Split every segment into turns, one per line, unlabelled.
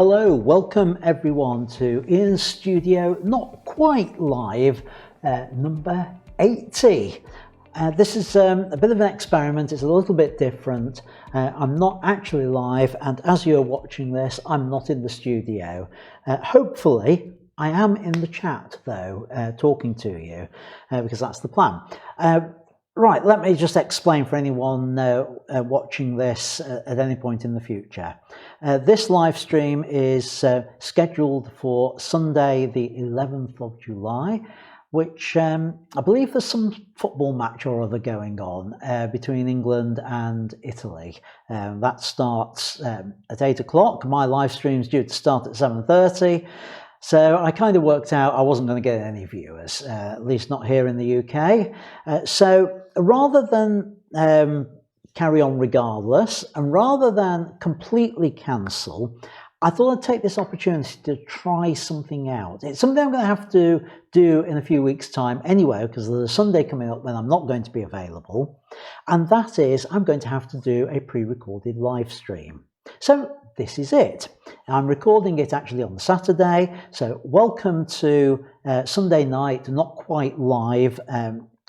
Hello, welcome everyone to Ian's Studio, not quite live, number 80. This is a bit of an experiment. It's a little bit different. I'm not actually live, and as you're watching this, I'm not in the studio. Hopefully, I am in the chat though, talking to you, because that's the plan. Right, let me just explain for anyone watching this at any point in the future. This live stream is scheduled for Sunday the 11th of July, which I believe there's some football match or other going on between England and Italy. That starts at 8 o'clock. My live stream's due to start at 7:30. So I kind of worked out I wasn't going to get any viewers, at least not here in the UK. So rather than carry on regardless, and rather than completely cancel, I thought I'd take this opportunity to try something out. It's something I'm going to have to do in a few weeks' time anyway, because there's a Sunday coming up when I'm not going to be available. And that is, I'm going to have to do a pre-recorded live stream. So this is it. I'm recording it actually on Saturday. So welcome to Sunday night, not quite live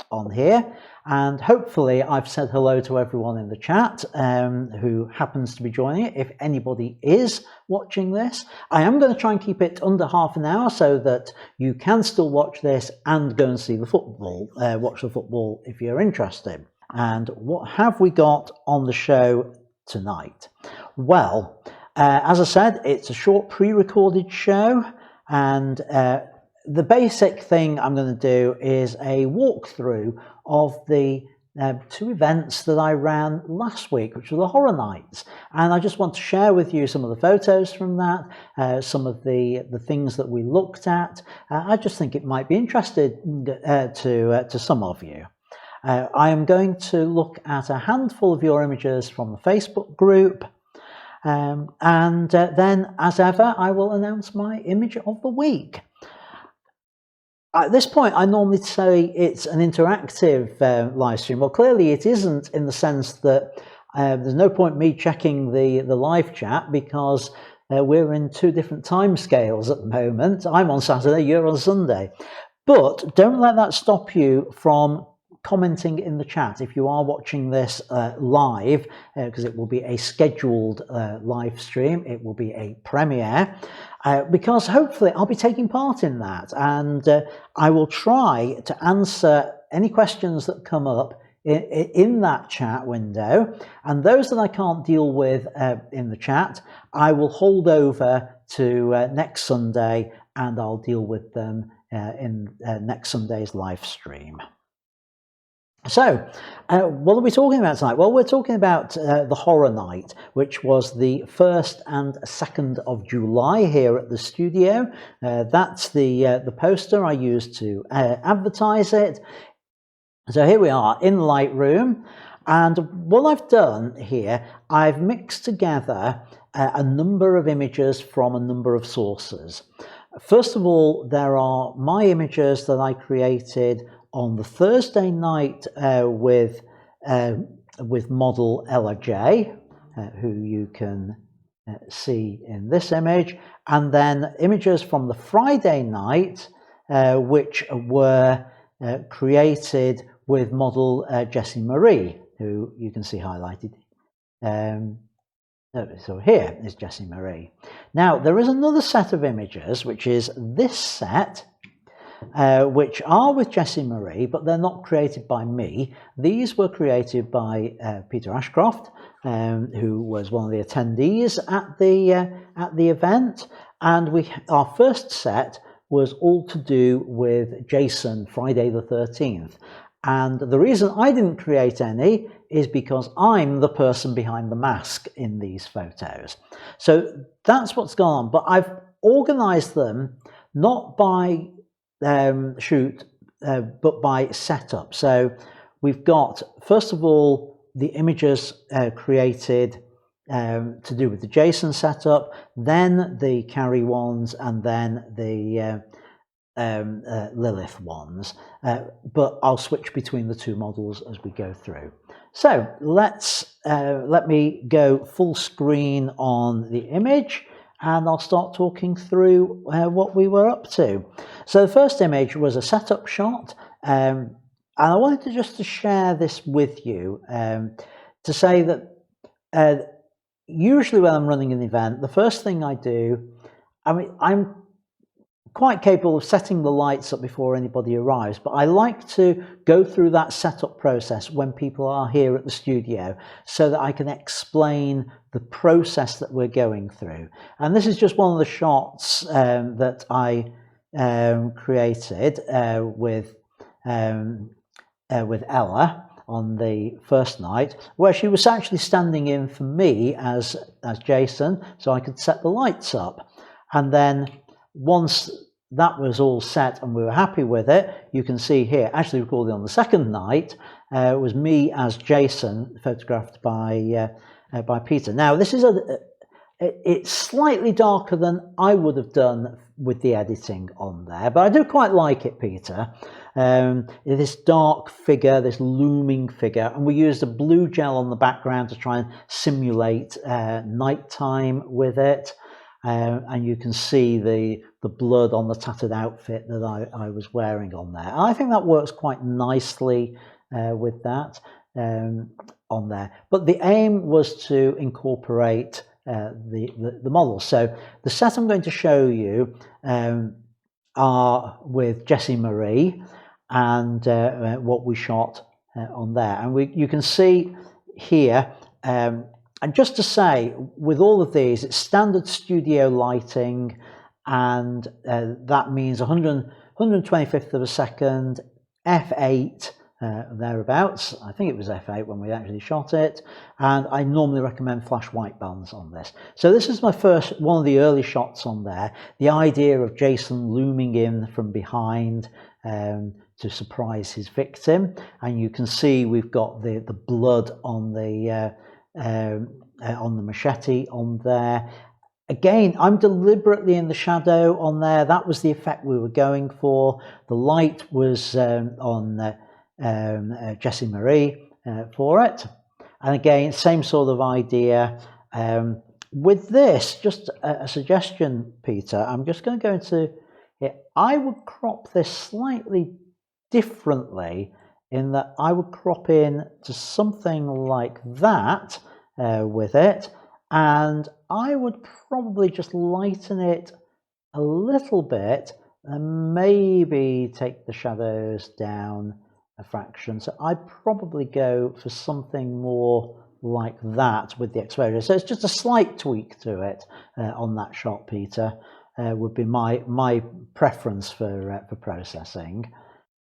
on here. And hopefully I've said hello to everyone in the chat who happens to be joining it, if anybody is watching this. I am going to try and keep it under half an hour so that you can still watch this and go and see the football, watch the football if you're interested. And what have we got on the show tonight? Well, as I said, it's a short pre-recorded show, and the basic thing I'm going to do is a walkthrough of the two events that I ran last week, which were the Horror Nights. And I just want to share with you some of the photos from that, some of the things that we looked at. I just think it might be interesting to some of you. I am going to look at a handful of your images from the Facebook group. And then, as ever, I will announce my image of the week. At this point, I normally say it's an interactive live stream. Well, clearly it isn't, in the sense that there's no point me checking the live chat, because we're in two different time scales at the moment. I'm on Saturday, you're on Sunday. But don't let that stop you from commenting in the chat if you are watching this live, because it will be a scheduled live stream. It will be a premiere, because hopefully I'll be taking part in that, and I will try to answer any questions that come up in that chat window, and those that I can't deal with in the chat, I will hold over to next Sunday, and I'll deal with them in next Sunday's live stream. So, what are we talking about tonight? Well, we're talking about the Horror Night, which was the 1st and 2nd of July here at the studio. That's the poster I used to advertise it. So here we are in Lightroom, and what I've done here, I've mixed together a number of images from a number of sources. First of all, there are my images that I created on the Thursday night with model Ella J, who you can see in this image, and then images from the Friday night, which were created with model Jessie Marie, who you can see highlighted. So here is Jessie Marie. Now, there is another set of images, which is this set, which are with Jessie Marie, but they're not created by me. These were created by Peter Ashcroft, who was one of the attendees at the event. And our first set was all to do with Jason, Friday the 13th. And the reason I didn't create any is because I'm the person behind the mask in these photos. So that's what's gone on. But I've organized them not by shoot, but by setup. So we've got, first of all, the images created to do with the Jason setup, then the Carrie ones, and then the Lilith ones. But I'll switch between the two models as we go through. So let me go full screen on the image, and I'll start talking through what we were up to. So the first image was a setup shot, and I wanted to share this with you to say that usually when I'm running an event, the first thing I do, I'm quite capable of setting the lights up before anybody arrives, but I like to go through that setup process when people are here at the studio so that I can explain the process that we're going through. And this is just one of the shots that I created with Ella on the first night, where she was actually standing in for me as Jason, so I could set the lights up. And then once that was all set and we were happy with it, you can see here, actually recorded on the second night, it was me as Jason, photographed by Peter. Now this is it's slightly darker than I would have done with the editing on there, but I do quite like it, Peter. This dark figure, this looming figure, and we used a blue gel on the background to try and simulate nighttime with it. And you can see the blood on the tattered outfit that I was wearing on there. And I think that works quite nicely with that on there. But the aim was to incorporate the models. So the set I'm going to show you are with Jessie Marie and what we shot on there. And you can see here, and just to say, with all of these, it's standard studio lighting, and that means 125th of a second, f8, thereabouts. I think it was f8 when we actually shot it, and I normally recommend flash white balance on this. So this is my first, one of the early shots on there, the idea of Jason looming in from behind to surprise his victim, and you can see we've got the blood on the machete on there. Again, I'm deliberately in the shadow on there. That was the effect we were going for. The light was on Jessie Marie for it. And again, same sort of idea. With this, just a suggestion, Peter, I'm just going to go into it. I would crop this slightly differently, in that I would crop in to something like that with it, and I would probably just lighten it a little bit and maybe take the shadows down a fraction. So I'd probably go for something more like that with the exposure. So it's just a slight tweak to it on that shot, Peter, would be my preference for processing.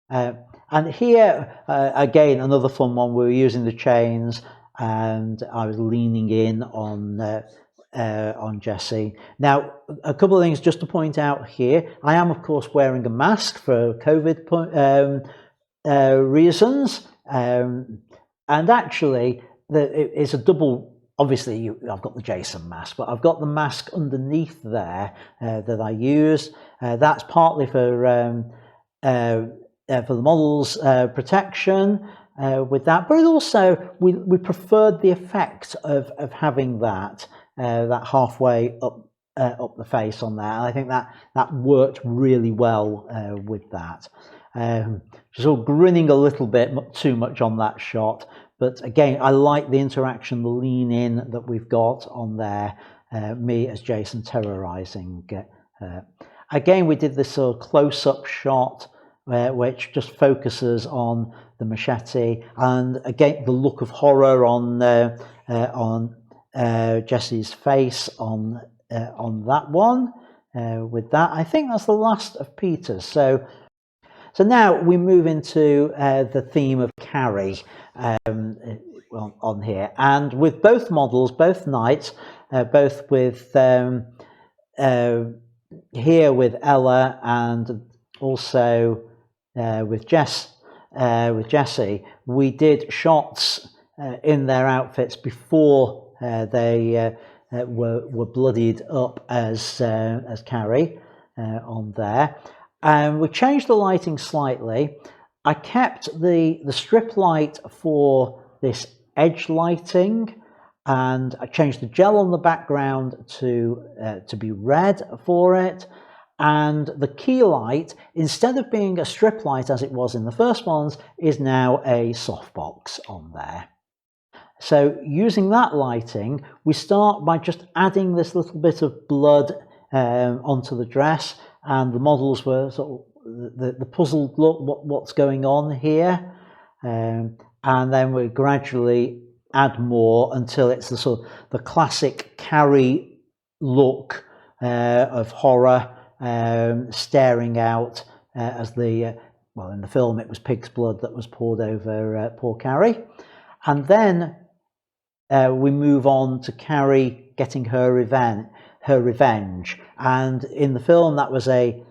And here, again, another fun one. We were using the chains, and I was leaning in on Jessie. Now, a couple of things just to point out here. I am, of course, wearing a mask for COVID reasons, and actually, it's a double. Obviously, I've got the Jason mask, but I've got the mask underneath there that I use. That's partly for the model's protection with that, but also we preferred the effect of having that halfway up the face on there. And I think that worked really well with that. Sort of grinning a little bit too much on that shot, but again, I like the interaction, the lean in that we've got on there. Me as Jason terrorizing. Again, we did this sort of close-up shot, which just focuses on the machete, and again the look of horror on Jessie's face on that one. With that, I think that's the last of Peter's. So now we move into the theme of Carrie on here, and with both models, both nights, both with here with Ella and also with Jessie, we did shots in their outfits before they were bloodied up as Carrie on there, and we changed the lighting slightly. I kept the strip light for this edge lighting, and I changed the gel on the background to be red for it. And the key light, instead of being a strip light as it was in the first ones, is now a softbox on there. So using that lighting, we start by just adding this little bit of blood onto the dress, and the models were sort of the puzzled look, what's going on here, and then we gradually add more until it's the sort of the classic Carrie look of horror, staring out as the well, in the film it was pig's blood that was poured over poor Carrie. And then we move on to Carrie getting her revenge, and in the film that was a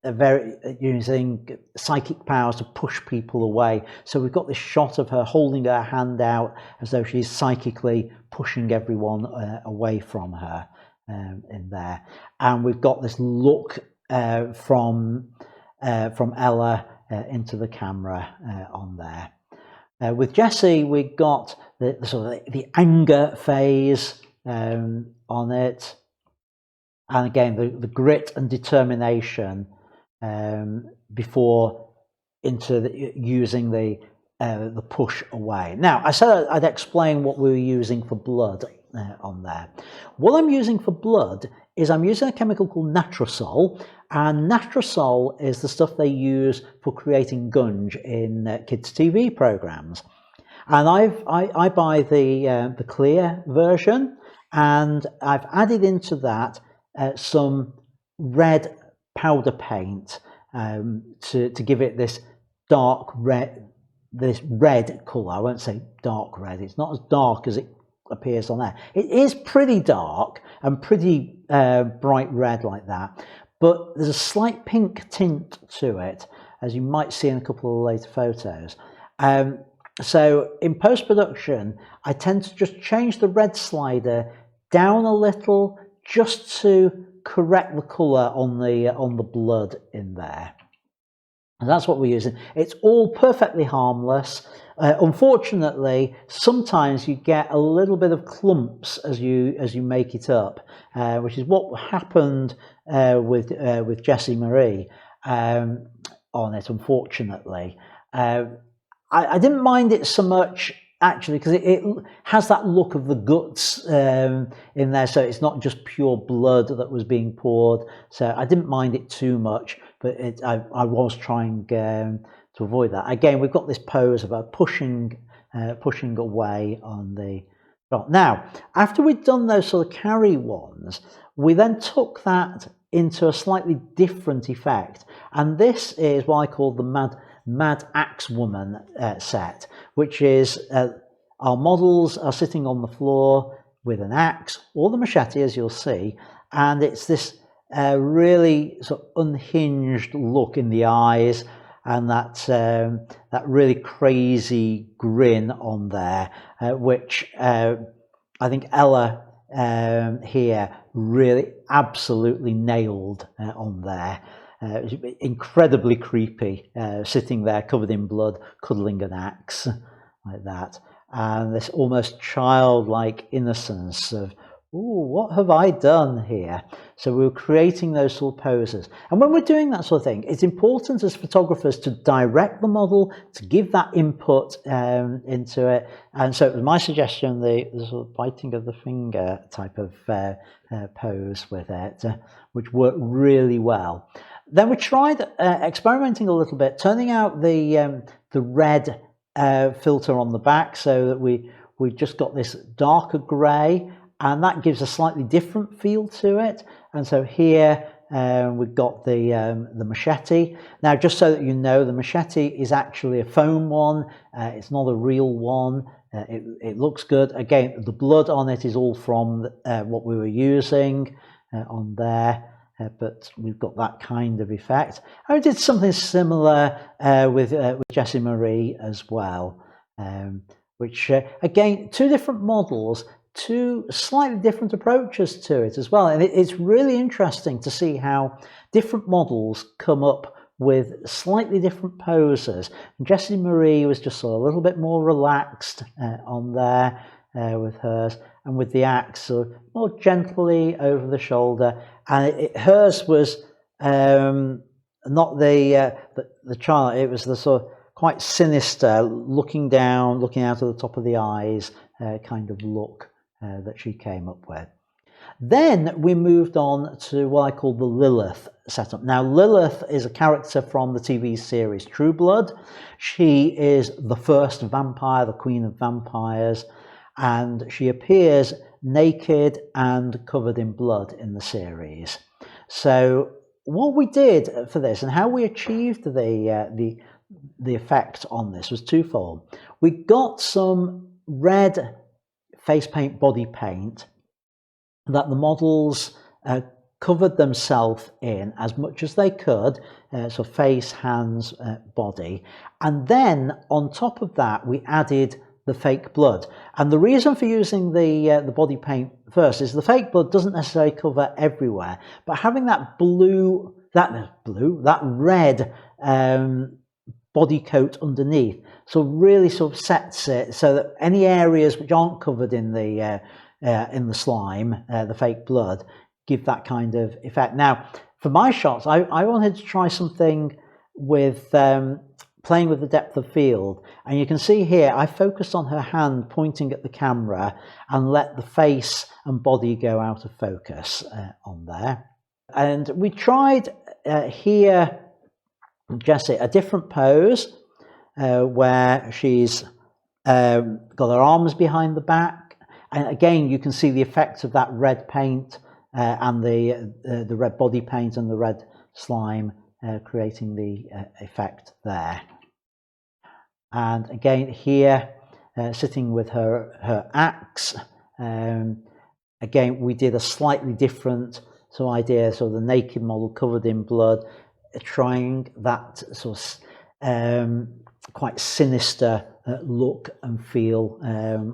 very using psychic powers to push people away. So we've got this shot of her holding her hand out as though she's psychically pushing everyone away from her in there, and we've got this look from Ella into the camera on there. With Jessie, we got the sort of the anger phase on it, and again the grit and determination before into using the push away. Now, I said I'd explain what we were using for blood on there. What I'm using for blood is I'm using a chemical called natrosol, and natrosol is the stuff they use for creating gunge in kids' TV programs. And I buy the clear version, and I've added into that some red powder paint to give it this dark red, this red colour. I won't say dark red, it's not as dark as it appears on there. It is pretty dark and pretty bright red like that, but there's a slight pink tint to it, as you might see in a couple of later photos. So in post-production, I tend to just change the red slider down a little just to correct the colour on the blood in there. And that's what we're using. It's all perfectly harmless. Unfortunately, sometimes you get a little bit of clumps as you make it up, which is what happened with Jessie Marie on it. Unfortunately, I didn't mind it so much actually, because it has that look of the guts in there, so it's not just pure blood that was being poured. So I didn't mind it too much, but I was trying to avoid that. Again, we've got this pose about pushing away on the shot. Now, after we'd done those sort of Carrie ones, we then took that into a slightly different effect, and this is what I call the Mad Axe Woman set, which is our models are sitting on the floor with an axe or the machete, as you'll see, and it's this really sort of unhinged look in the eyes, and that really crazy grin on there, which I think Ella here really absolutely nailed on there. Incredibly creepy, sitting there covered in blood, cuddling an axe like that, and this almost childlike innocence of, "Ooh, what have I done here?" So we were creating those sort of poses, and when we're doing that sort of thing, it's important as photographers to direct the model, to give that input into it. And so it was my suggestion, the sort of biting of the finger type of pose with it, which worked really well. Then we tried experimenting a little bit, turning out the red filter on the back, so that we just got this darker grey, and that gives a slightly different feel to it. And so here we've got the machete. Now, just so that you know, the machete is actually a foam one. It's not a real one. It looks good. Again, the blood on it is all from what we were using on there. But we've got that kind of effect. I did something similar with Jessie Marie as well, which again, two different models, two slightly different approaches to it as well. And it's really interesting to see how different models come up with slightly different poses. And Jessie Marie was just sort of a little bit more relaxed on there, with hers, and with the axe sort of more gently over the shoulder. And hers was not the child; it was the sort of quite sinister, looking down, looking out of the top of the eyes kind of look that she came up with. Then we moved on to what I call the Lilith setup. Now, Lilith is a character from the TV series True Blood. She is the first vampire, the queen of vampires, and she appears naked and covered in blood in the series. So what we did for this and how we achieved the effect on this was twofold. We got some red face paint, body paint, that the models covered themselves in as much as they could, so face, hands, body, and then on top of that we added the fake blood. And the reason for using the body paint first is the fake blood doesn't necessarily cover everywhere, but having that red body coat underneath, so really sort of sets it so that any areas which aren't covered in the slime, the fake blood, give that kind of effect. Now, for my shots, I wanted to try something with playing with the depth of field, and you can see here I focused on her hand pointing at the camera and let the face and body go out of focus on there. And we tried here, Jessie, a different pose where she's got her arms behind the back, and again you can see the effect of that red paint and the red body paint and the red slime creating the effect there. And again here, sitting with her axe, again we did a slightly different sort of idea, so the naked model covered in blood, trying that sort of quite sinister look and feel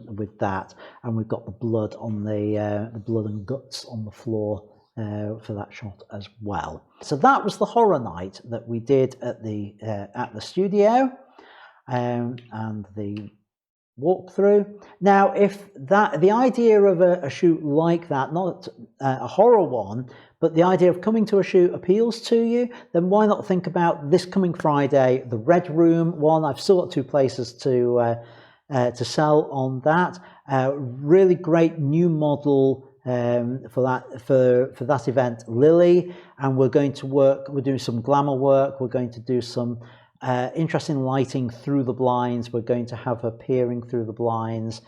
with that, and we've got the blood on the blood and guts on the floor for that shot as well. So that was the horror night that we did at the studio and the walkthrough. Now, if the idea of a shoot like that, not a horror one, but the idea of coming to a shoot appeals to you, then why not think about this coming Friday, the Red Room one. I've still got 2 places to sell on that. Really great new model for that event, Lily, and we're going to work. We're doing some glamour work. We're going to do some interesting lighting through the blinds. We're going to have her peering through the blinds.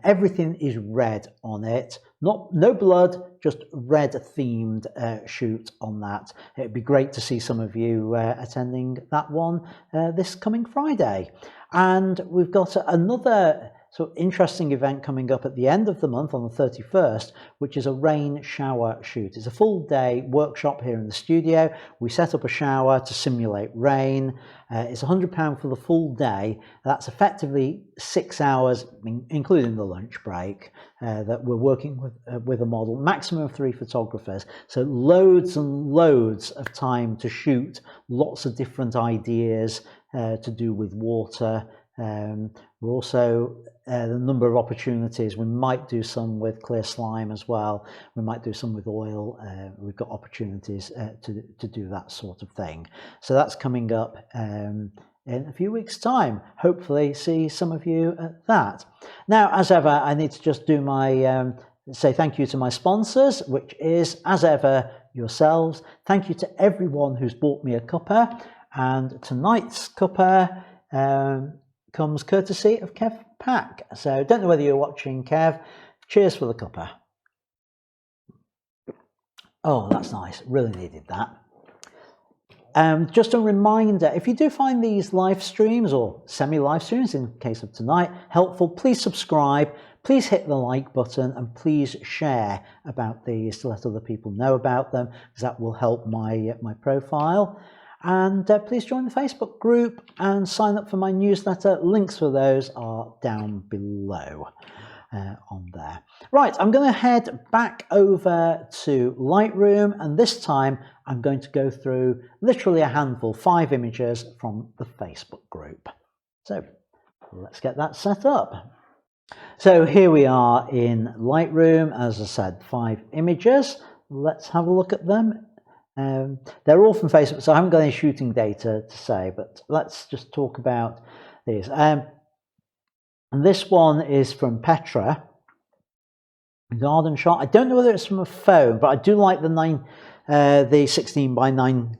Everything is red on it. No blood, just red themed shoot on that. It'd be great to see some of you attending that one this coming Friday. And we've got another sort of interesting event coming up at the end of the month on the 31st, which is a rain shower shoot. It's a full day workshop here in the studio. We set up a shower to simulate rain. It's £100 for the full day. That's effectively 6 hours, including the lunch break, that we're working with a model, maximum of 3 photographers. So loads and loads of time to shoot, lots of different ideas to do with water. We're also the number of opportunities. We might do some with clear slime as well. We might do some with oil. We've got opportunities to do that sort of thing. So that's coming up in a few weeks' time. Hopefully see some of you at that. Now, as ever, I need to just do my say thank you to my sponsors, which is, as ever, yourselves. Thank you to everyone who's bought me a cuppa, and tonight's cuppa comes courtesy of Kev Pack. So don't know whether you're watching, Kev. Cheers for the cuppa. Oh, that's nice. Really needed that. Just a reminder, if you do find these live streams or semi-live streams, in case of tonight, helpful, please subscribe, please hit the like button, and please share about these to let other people know about them, because that will help my profile. And please join the Facebook group and sign up for my newsletter. Links for those are down below on there. Right, I'm going to head back over to Lightroom, and this time I'm going to go through literally a handful, 5 images from the Facebook group. So let's get that set up. So here we are in Lightroom, as I said, 5 images. Let's have a look at them. They're all from Facebook, so I haven't got any shooting data to say, but let's just talk about these. And this one is from Petra, garden shot. I don't know whether it's from a phone, but I do like the 16 by 9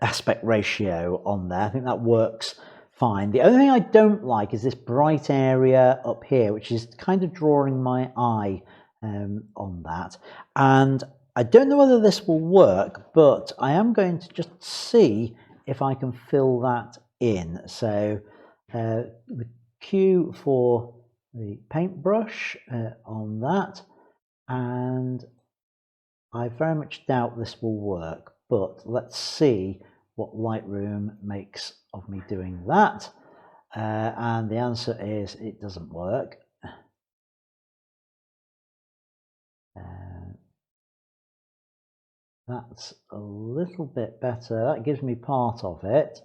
aspect ratio on there. I think that works fine. The only thing I don't like is this bright area up here, which is kind of drawing my eye on that. And I don't know whether this will work, but I am going to just see if I can fill that in. So the cue for the paintbrush on that, and I very much doubt this will work, but let's see what Lightroom makes of me doing that. And the answer is it doesn't work. That's a little bit better. That gives me part of it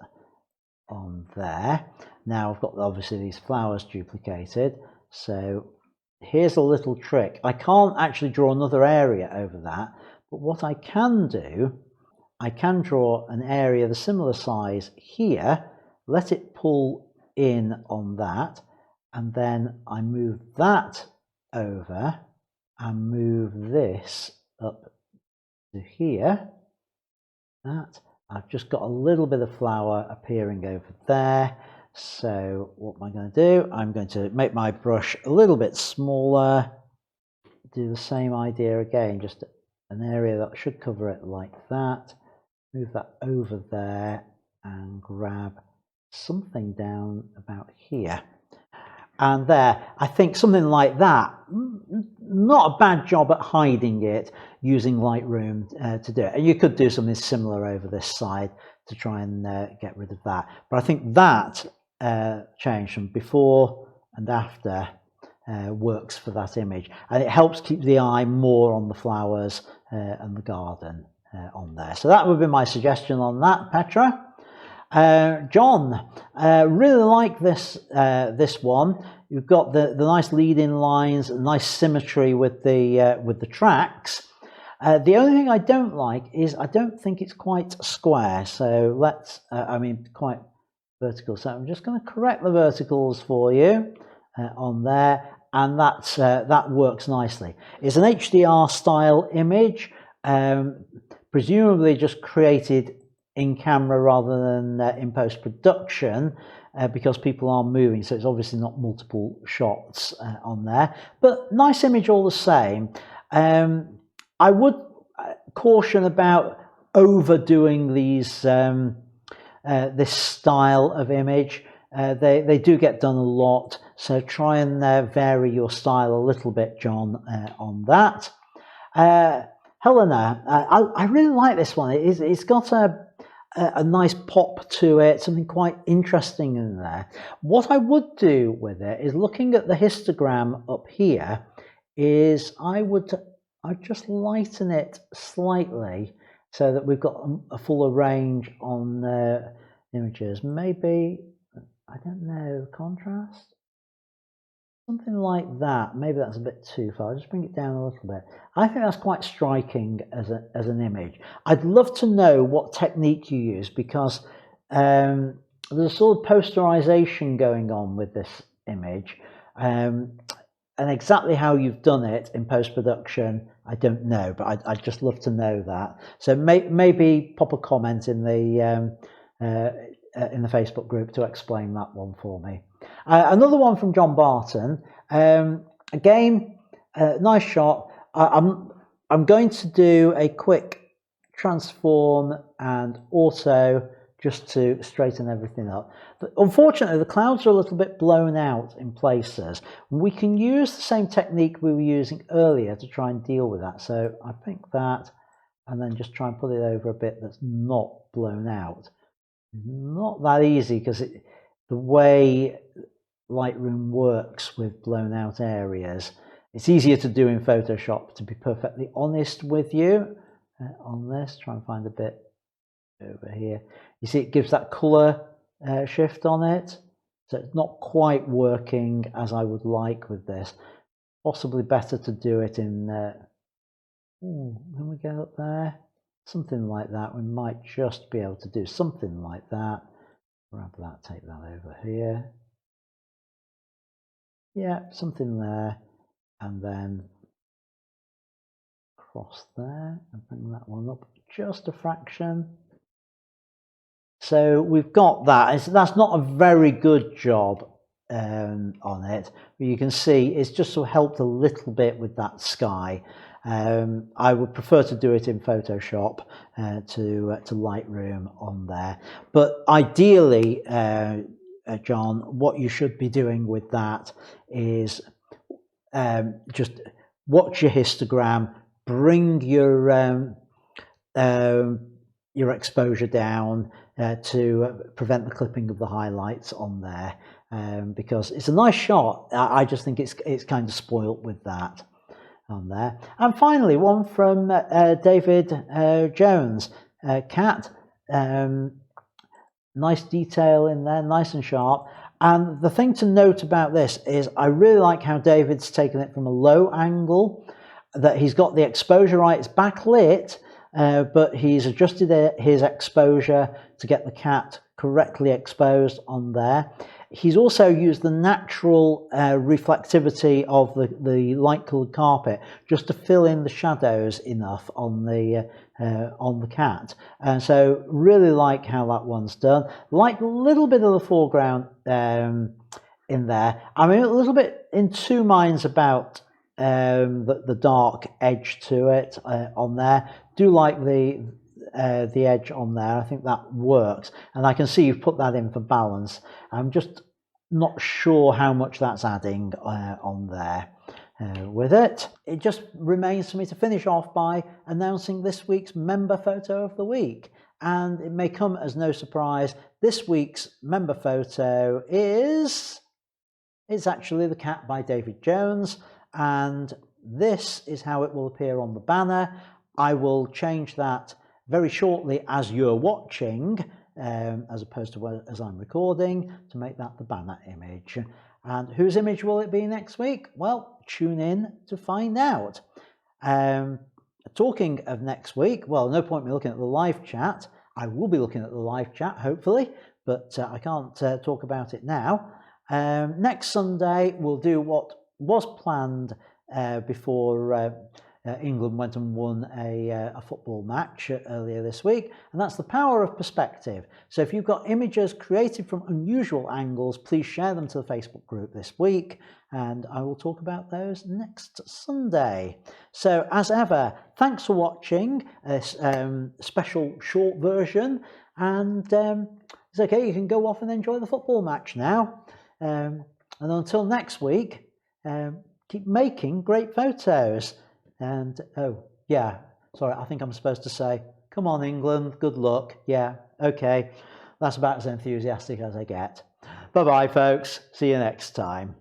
on there. Now I've got obviously these flowers duplicated. So here's a little trick. I can't actually draw another area over that, but what I can do, I can draw an area of a similar size here, let it pull in on that, and then I move that over and move this up to here. That I've just got a little bit of flower appearing over there. So what am I going to do? I'm going to make my brush a little bit smaller, do the same idea again, just an area that should cover it like that, move that over there and grab something down about here. And there, I think something like that, not a bad job at hiding it using Lightroom to do it. And you could do something similar over this side to try and get rid of that. But I think that change from before and after works for that image. And it helps keep the eye more on the flowers and the garden on there. So that would be my suggestion on that, Petra. John, really like this one. You've got the nice lead-in lines, nice symmetry with the tracks. The only thing I don't like is I don't think it's quite square. So let's, quite vertical. So I'm just going to correct the verticals for you on there, and that works nicely. It's an HDR style image, presumably just created in camera rather than in post-production because people are moving, so it's obviously not multiple shots on there, but nice image all the same. I would caution about overdoing these this style of image. They do get done a lot, so try and vary your style a little bit, John, on that. Helena, I really like this one. It's got a nice pop to it, something quite interesting in there. What I would do with it is, looking at the histogram up here, is I'd just lighten it slightly so that we've got a fuller range on the images. Maybe, I don't know, contrast? Something like that. Maybe that's a bit too far. I'll just bring it down a little bit. I think that's quite striking as an image. I'd love to know what technique you use, because there's a sort of posterization going on with this image. And exactly how you've done it in post-production, I don't know, but I'd just love to know that. So maybe pop a comment in the Facebook group to explain that one for me. Another one from John Barton. Again, nice shot. I'm going to do a quick transform and auto just to straighten everything up. But unfortunately, the clouds are a little bit blown out in places. We can use the same technique we were using earlier to try and deal with that. So I think that, and then just try and put it over a bit that's not blown out. Not that easy, because the way Lightroom works with blown out areas, it's easier to do in Photoshop, to be perfectly honest with you. On this, try and find a bit over here. You see, it gives that color shift on it. So it's not quite working as I would like with this. Possibly better to do it in, can we go up there? Something like that. We might just be able to do something like that. Grab that, take that over here. Yeah, something there. And then cross there and bring that one up just a fraction. So we've got that. That's not a very good job on it, but you can see it's just sort of helped a little bit with that sky. I would prefer to do it in Photoshop to Lightroom on there, but ideally, John, what you should be doing with that is just watch your histogram, bring your exposure down to prevent the clipping of the highlights on there, because it's a nice shot. I just think it's kind of spoilt with that on there. And finally, one from David Jones, cat. Nice detail in there, nice and sharp. And the thing to note about this is I really like how David's taken it from a low angle, that he's got the exposure right, it's backlit, but he's adjusted his exposure to get the cat correctly exposed on there. He's also used the natural reflectivity of the light coloured carpet just to fill in the shadows enough on the cat. And so really like how that one's done. Like a little bit of the foreground in there. I'm a little bit in two minds about the dark edge to it on there. Do like the edge on there. I think that works, and I can see you've put that in for balance. I'm just not sure how much that's adding on there with it. It just remains for me to finish off by announcing this week's member photo of the week, and it may come as no surprise, this week's member photo is actually the cat by David Jones, and this is how it will appear on the banner. I will change that very shortly as you're watching, as opposed to as I'm recording, to make that the banner image. And whose image will it be next week? Well, tune in to find out. Talking of next week, well, no point me looking at the live chat. I will be looking at the live chat, hopefully, but I can't talk about it now. Next Sunday, we'll do what was planned before England went and won a football match earlier this week, and that's the power of perspective. So if you've got images created from unusual angles, please share them to the Facebook group this week, and I will talk about those next Sunday. So as ever, thanks for watching this special short version, and it's okay, you can go off and enjoy the football match now. And until next week, keep making great photos. And oh yeah, sorry, I think I'm supposed to say, come on England, good luck. Yeah, okay, that's about as enthusiastic as I get. Bye bye folks, see you next time.